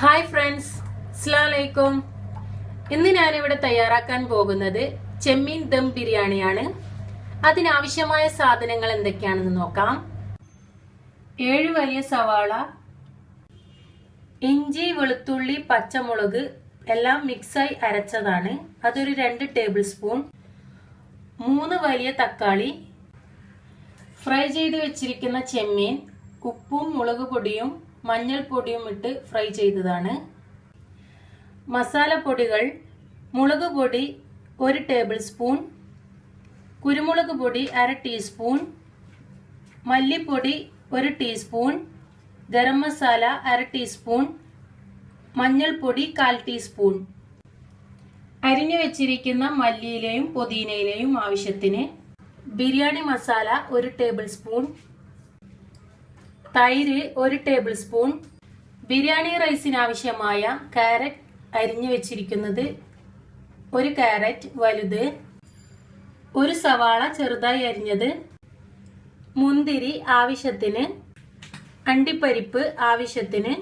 Hi friends, അസ്സലാമു അലൈക്കും. ഇന്ന് ഞാനിവിടെ തയ്യാറാക്കാൻ പോകുന്നത് ചെമ്മീൻ ദം ബിരിയാണിയാണ്. അതിനാവശ്യമായ സാധനങ്ങൾ എന്തൊക്കെയാണെന്ന് നോക്കാം. 7 വലിയ സവാള, ഇഞ്ചി, വെളുത്തുള്ളി, പച്ചമുളക് എല്ലാം മിക്സായി അരച്ചതാണ്, അതൊരു 2 ടേബിൾ സ്പൂൺ. 3 വലിയ തക്കാളി, ഫ്രൈ ചെയ്ത് വെച്ചിരിക്കുന്ന ചെമ്മീൻ ഉപ്പും മുളക് പൊടിയും മഞ്ഞൾപ്പൊടിയും ഇട്ട് ഫ്രൈ ചെയ്തതാണ്. മസാലപ്പൊടികൾ: മുളക് പൊടി 1 ടേബിൾ സ്പൂൺ, കുരുമുളക് പൊടി 1/2 ടീസ്പൂൺ, മല്ലിപ്പൊടി 1 ടീസ്പൂൺ, ഗരം മസാല 1/2 ടീസ്പൂൺ, മഞ്ഞൾപ്പൊടി 1/4 ടീസ്പൂൺ. അരിഞ്ഞു വെച്ചിരിക്കുന്ന മല്ലിയിലയും പുതിനയിലയും ആവശ്യത്തിന്, ബിരിയാണി മസാല 1 ടേബിൾ സ്പൂൺ, തൈര് 1 ടേബിൾ സ്പൂൺ. ബിരിയാണി റൈസിന് ആവശ്യമായ കാരറ്റ് അരിഞ്ഞു വെച്ചിരിക്കുന്നത് 1 കാരറ്റ് വലുത്, 1 സവാള ചെറുതായി അരിഞ്ഞത്, മുന്തിരി ആവശ്യത്തിന്, അണ്ടിപ്പരിപ്പ് ആവശ്യത്തിന്,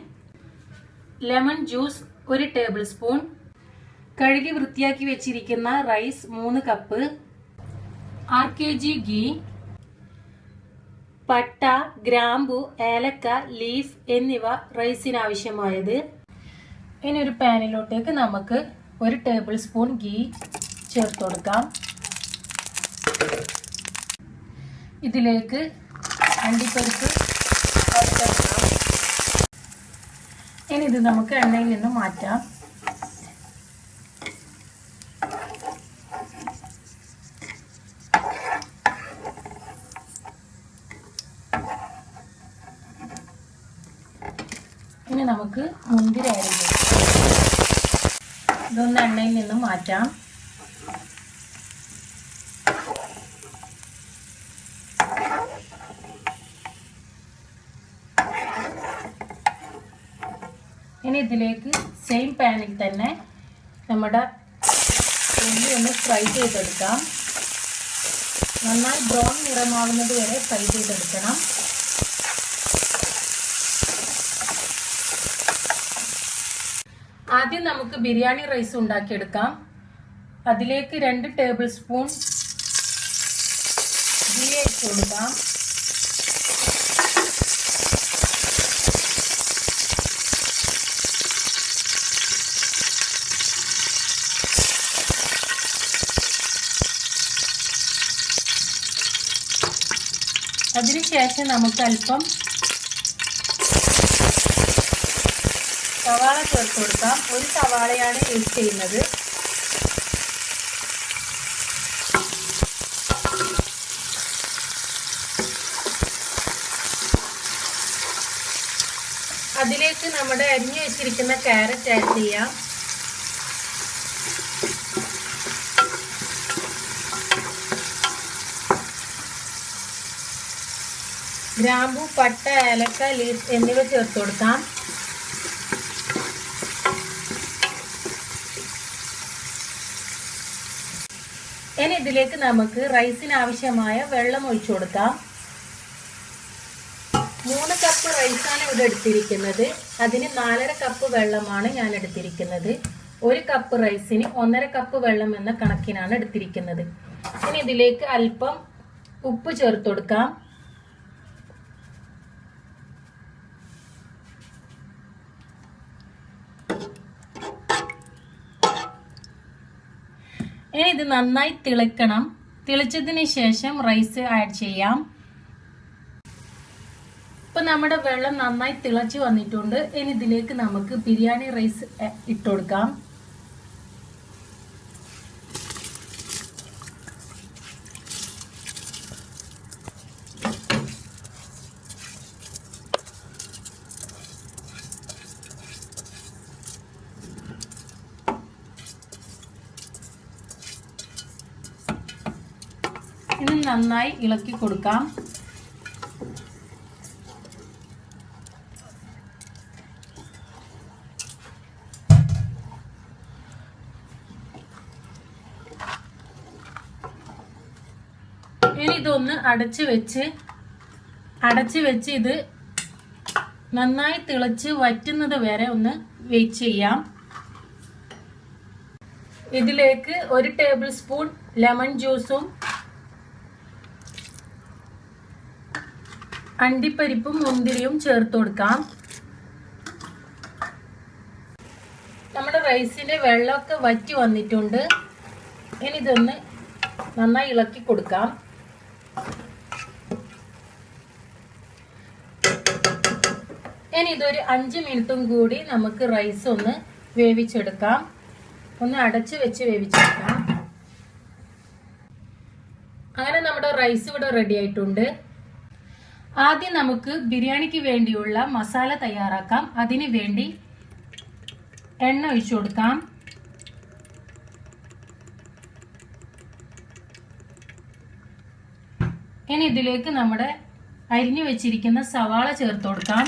ലെമൺ ജ്യൂസ് 1 ടേബിൾ സ്പൂൺ, കഴുകി വൃത്തിയാക്കി വെച്ചിരിക്കുന്ന റൈസ് 3 കപ്പ്, 1 kg ഗീ, പട്ട, ഗ്രാമ്പു, ഏലക്ക, ലീഫ് എന്നിവ റൈസിന് ആവശ്യമായത്. ഇനി ഒരു പാനിലോട്ടേക്ക് നമുക്ക് 1 ടേബിൾ സ്പൂൺ ഗീ ചേർത്ത് കൊടുക്കാം. ഇതിലേക്ക് അണ്ടിപ്പരിപ്പ് വറുത്തെടുക്കാം. ഇനി ഇത് നമുക്ക് എണ്ണയിൽ നിന്ന് മാറ്റാം. ഇനി നമുക്ക് മുന്തിരി അരിഞ്ഞ് ഇതൊന്ന് എണ്ണയിൽ നിന്ന് മാറ്റാം. ഇനി ഇതിലേക്ക് സെയിം പാനിൽ തന്നെ നമ്മുടെ ഉള്ളി ഒന്ന് ഫ്രൈ ചെയ്തെടുക്കാം. നന്നായി ബ്രൗൺ നിറമാവുന്നത് വരെ ഫ്രൈ ചെയ്തെടുക്കണം. ആദ്യം നമുക്ക് ബിരിയാണി റൈസ് ഉണ്ടാക്കിയെടുക്കാം. അതിലേക്ക് 2 ടേബിൾ സ്പൂൺ ഗീ ഇട്ട് കൊടുക്കാം. അതിനുശേഷം നമുക്ക് അല്പം സവാള ചേർത്ത് കൊടുക്കാം. 1 സവാളയാണ് യൂസ് ചെയ്യുന്നത്. അതിലേക്ക് നമ്മുടെ അരിഞ്ഞു വെച്ചിരിക്കുന്ന ക്യാരറ്റ് ആഡ് ചെയ്യാം. ഗ്രാമ്പു, പട്ട, ഏലക്ക, ലീഫ് എന്നിവ ചേർത്ത് കൊടുക്കാം. ഇനി ഇതിലേക്ക് നമുക്ക് റൈസിന് ആവശ്യമായ വെള്ളം ഒഴിച്ചു കൊടുക്കാം. 3 കപ്പ് റൈസാണ് ഇവിടെ എടുത്തിരിക്കുന്നത്. അതിന് 4.5 കപ്പ് വെള്ളമാണ് ഞാൻ എടുത്തിരിക്കുന്നത്. 1 കപ്പ് റൈസിന് 1.5 കപ്പ് വെള്ളം എന്ന കണക്കിനാണ് എടുത്തിരിക്കുന്നത്. ഇനി ഇതിലേക്ക് അല്പം ഉപ്പ് ചേർത്ത് കൊടുക്കാം. ഇനി ഇത് നന്നായി തിളക്കണം. തിളച്ചതിന് ശേഷം റൈസ് ആഡ് ചെയ്യാം. ഇപ്പൊ നമ്മുടെ വെള്ളം നന്നായി തിളച്ചു വന്നിട്ടുണ്ട്. ഇനി ഇതിലേക്ക് നമുക്ക് ബിരിയാണി റൈസ് ഇട്ട് കൊടുക്കാം. ഇനി നന്നായി ഇളക്കി കൊടുക്കാം. ഇനി ഇതൊന്ന് അടച്ചു വെച്ച് ഇത് നന്നായി തിളച്ച് വറ്റുന്നത് വരെ ഒന്ന് വെയിറ്റ് ചെയ്യാം. ഇതിലേക്ക് 1 ടേബിൾ സ്പൂൺ ലെമൺ ജ്യൂസും അണ്ടിപ്പരിപ്പും മുന്തിരിയും ചേർത്ത് കൊടുക്കാം. നമ്മുടെ റൈസിന്റെ വെള്ളമൊക്കെ വറ്റി വന്നിട്ടുണ്ട്. ഇനി ഇതൊന്ന് നന്നായി ഇളക്കി കൊടുക്കാം. ഇനി ഇതൊരു 5 മിനിറ്റും കൂടി നമുക്ക് റൈസ് ഒന്ന് വേവിച്ചെടുക്കാം. ഒന്ന് അടച്ചു വെച്ച് വേവിച്ചെടുക്കാം. അങ്ങനെ നമ്മുടെ റൈസ് ഇവിടെ റെഡി ആയിട്ടുണ്ട്. ആദ്യം നമുക്ക് ബിരിയാണിക്ക് വേണ്ടിയുള്ള മസാല തയ്യാറാക്കാം. അതിനു വേണ്ടി എണ്ണ ഒഴിച്ചു കൊടുക്കാം. ഇനി ഇതിലേക്ക് നമ്മുടെ അരിഞ്ഞു വെച്ചിരിക്കുന്ന സവാള ചേർത്ത് കൊടുക്കാം.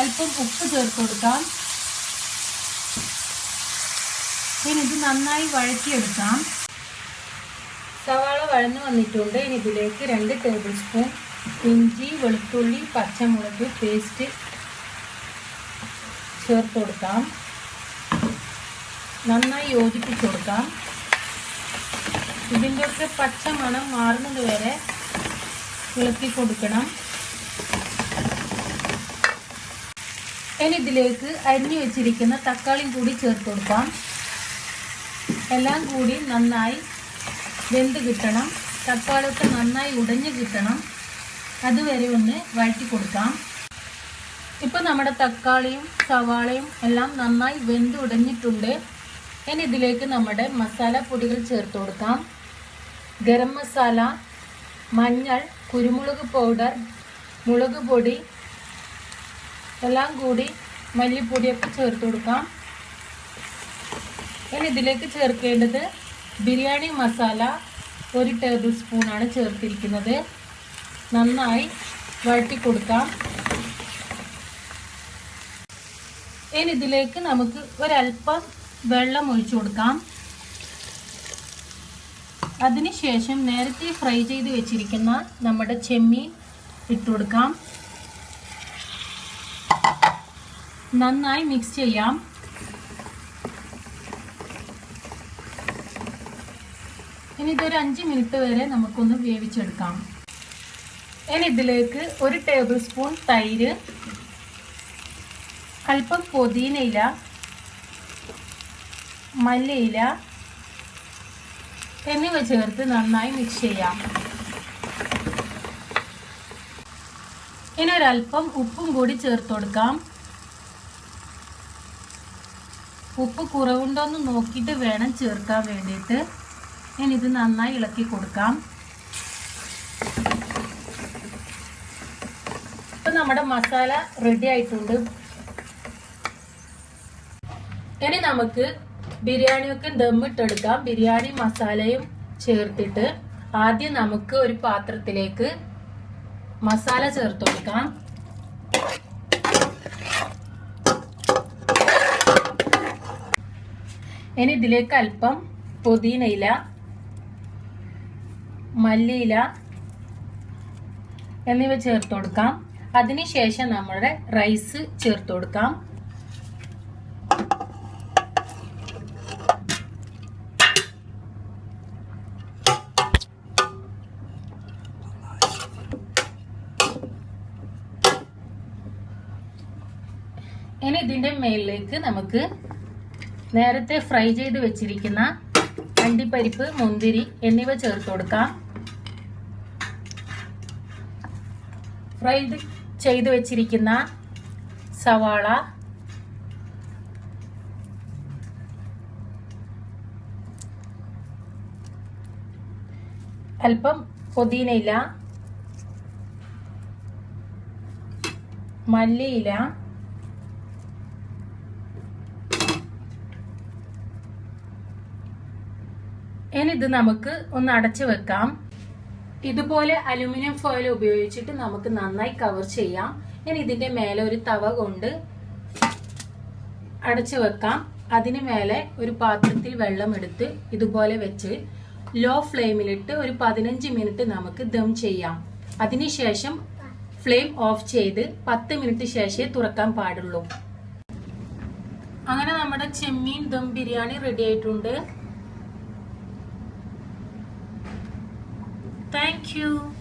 അല്പം ഉപ്പ് ചേർത്ത് കൊടുക്കാം. ഇനി ഇത് നന്നായി വഴറ്റിയെടുക്കാം. സവാള വഴന്നു വന്നിട്ടുണ്ട്. ഇനി ഇതിലേക്ക് 2 ടേബിൾ സ്പൂൺ ഇഞ്ചി വെളുത്തുള്ളി പച്ചമുളക് പേസ്റ്റ് ചേർത്ത് കൊടുക്കാം. നന്നായി യോജിപ്പിച്ചു കൊടുക്കാം. ഇതിൻ്റെയൊക്കെ പച്ച മണം മാറുന്നത് വരെ ഇളക്കി കൊടുക്കണം. ഇനി ഇതിലേക്ക് അരിഞ്ഞു വെച്ചിരിക്കുന്ന തക്കാളിയും കൂടി ചേർത്ത് കൊടുക്കാം. എല്ലാം കൂടി നന്നായി വെന്ത് കിട്ടണം. തക്കാളിയൊക്കെ നന്നായി ഉടഞ്ഞു കിട്ടണം. അതുവരെ ഒന്ന് വഴറ്റി കൊടുക്കാം. ഇപ്പം നമ്മുടെ തക്കാളിയും സവാളയും എല്ലാം നന്നായി വെന്ത് ഉടഞ്ഞിട്ടുണ്ട്. ഇനി ഇതിലേക്ക് നമ്മുടെ മസാല പൊടികൾ ചേർത്ത് കൊടുക്കാം. ഗരം മസാല, മഞ്ഞൾ, കുരുമുളക് പൗഡർ, മുളക് പൊടി എല്ലാം കൂടി മല്ലിപ്പൊടിയൊക്കെ ചേർത്ത് കൊടുക്കാം. ഇനി ഇതിലേക്ക് ചേർക്കേണ്ടത് ബിരിയാണി മസാല 1 ടേബിൾ സ്പൂണാണ് ചേർത്തിരിക്കുന്നത്. നന്നായി വഴറ്റി കൊടുക്കാം. ഇനി ഇതിലേക്ക് നമുക്ക് ഒരല്പം വെള്ളം ഒഴിച്ചു കൊടുക്കാം. അതിനുശേഷം നേരത്തെ ഫ്രൈ ചെയ്ത് വെച്ചിരിക്കുന്ന നമ്മുടെ ചെമ്മീൻ ഇട്ട് കൊടുക്കാം. നന്നായി മിക്സ് ചെയ്യാം. ഇനി ഇതൊരു 5 മിനിറ്റ് വരെ നമുക്കൊന്ന് വേവിച്ചെടുക്കാം. ഇനി ഇതിലേക്ക് 1 ടേബിൾ സ്പൂൺ തൈര്, അല്പം പുതിനയില, മല്ലിയില എന്നിവ ചേർത്ത് നന്നായി മിക്സ് ചെയ്യാം. ഇനി ഒരല്പം ഉപ്പും കൂടി ചേർത്ത് കൊടുക്കാം. ഉപ്പ് കുറവുണ്ടോയെന്ന് നോക്കിയിട്ട് വേണം ചേർക്കാൻ വേണ്ടിയിട്ട്. ഇനി ഇത് നന്നായി ഇളക്കി കൊടുക്കാം. ഇപ്പം നമ്മുടെ മസാല റെഡി ആയിട്ടുണ്ട്. ഇനി നമുക്ക് ബിരിയാണിയൊക്കെ ദമ്മിട്ടെടുക്കാം. ബിരിയാണി മസാലയും ചേർത്തിട്ട് ആദ്യം നമുക്ക് ഒരു പാത്രത്തിലേക്ക് മസാല ചേർത്ത് കൊടുക്കാം. ഇനി ഇതിലേക്ക് അല്പം പുതിനയില, മല്ലിയില എന്നിവ ചേർത്ത് കൊടുക്കാം. അതിനുശേഷം നമ്മുടെ റൈസ് ചേർത്ത് കൊടുക്കാം. ഇനി ഇതിന്റെ മേലിലേക്ക് നമുക്ക് നേരത്തെ ഫ്രൈ ചെയ്ത് വെച്ചിരിക്കുന്ന അണ്ടിപ്പരിപ്പ്, മുന്തിരി എന്നിവ ചേർത്ത് കൊടുക്കാം. ഫ്രൈ ചെയ്ത് വെച്ചിരിക്കുന്ന സവാള, അല്പം പുതിനയില, മല്ലിയില, ഇനി ഇത് നമുക്ക് ഒന്ന് അടച്ചു വെക്കാം. ഇതുപോലെ അലുമിനിയം ഫോയിൽ ഉപയോഗിച്ചിട്ട് നമുക്ക് നന്നായി കവർ ചെയ്യാം. ഇനി ഇതിന്റെ മേലെ ഒരു തവ കൊണ്ട് അടച്ചു വെക്കാം. അതിന് മേലെ ഒരു പാത്രത്തിൽ വെള്ളം എടുത്ത് ഇതുപോലെ വെച്ച് ലോ ഫ്ലെയിമിലിട്ട് ഒരു 15 മിനിറ്റ് നമുക്ക് ദം ചെയ്യാം. അതിനുശേഷം ഫ്ലെയിം ഓഫ് ചെയ്ത് 10 മിനിറ്റ് ശേഷമേ തുറക്കാൻ പാടുള്ളൂ. അങ്ങനെ നമ്മുടെ ചെമ്മീൻ ദം ബിരിയാണി റെഡി ആയിട്ടുണ്ട്. Thank you.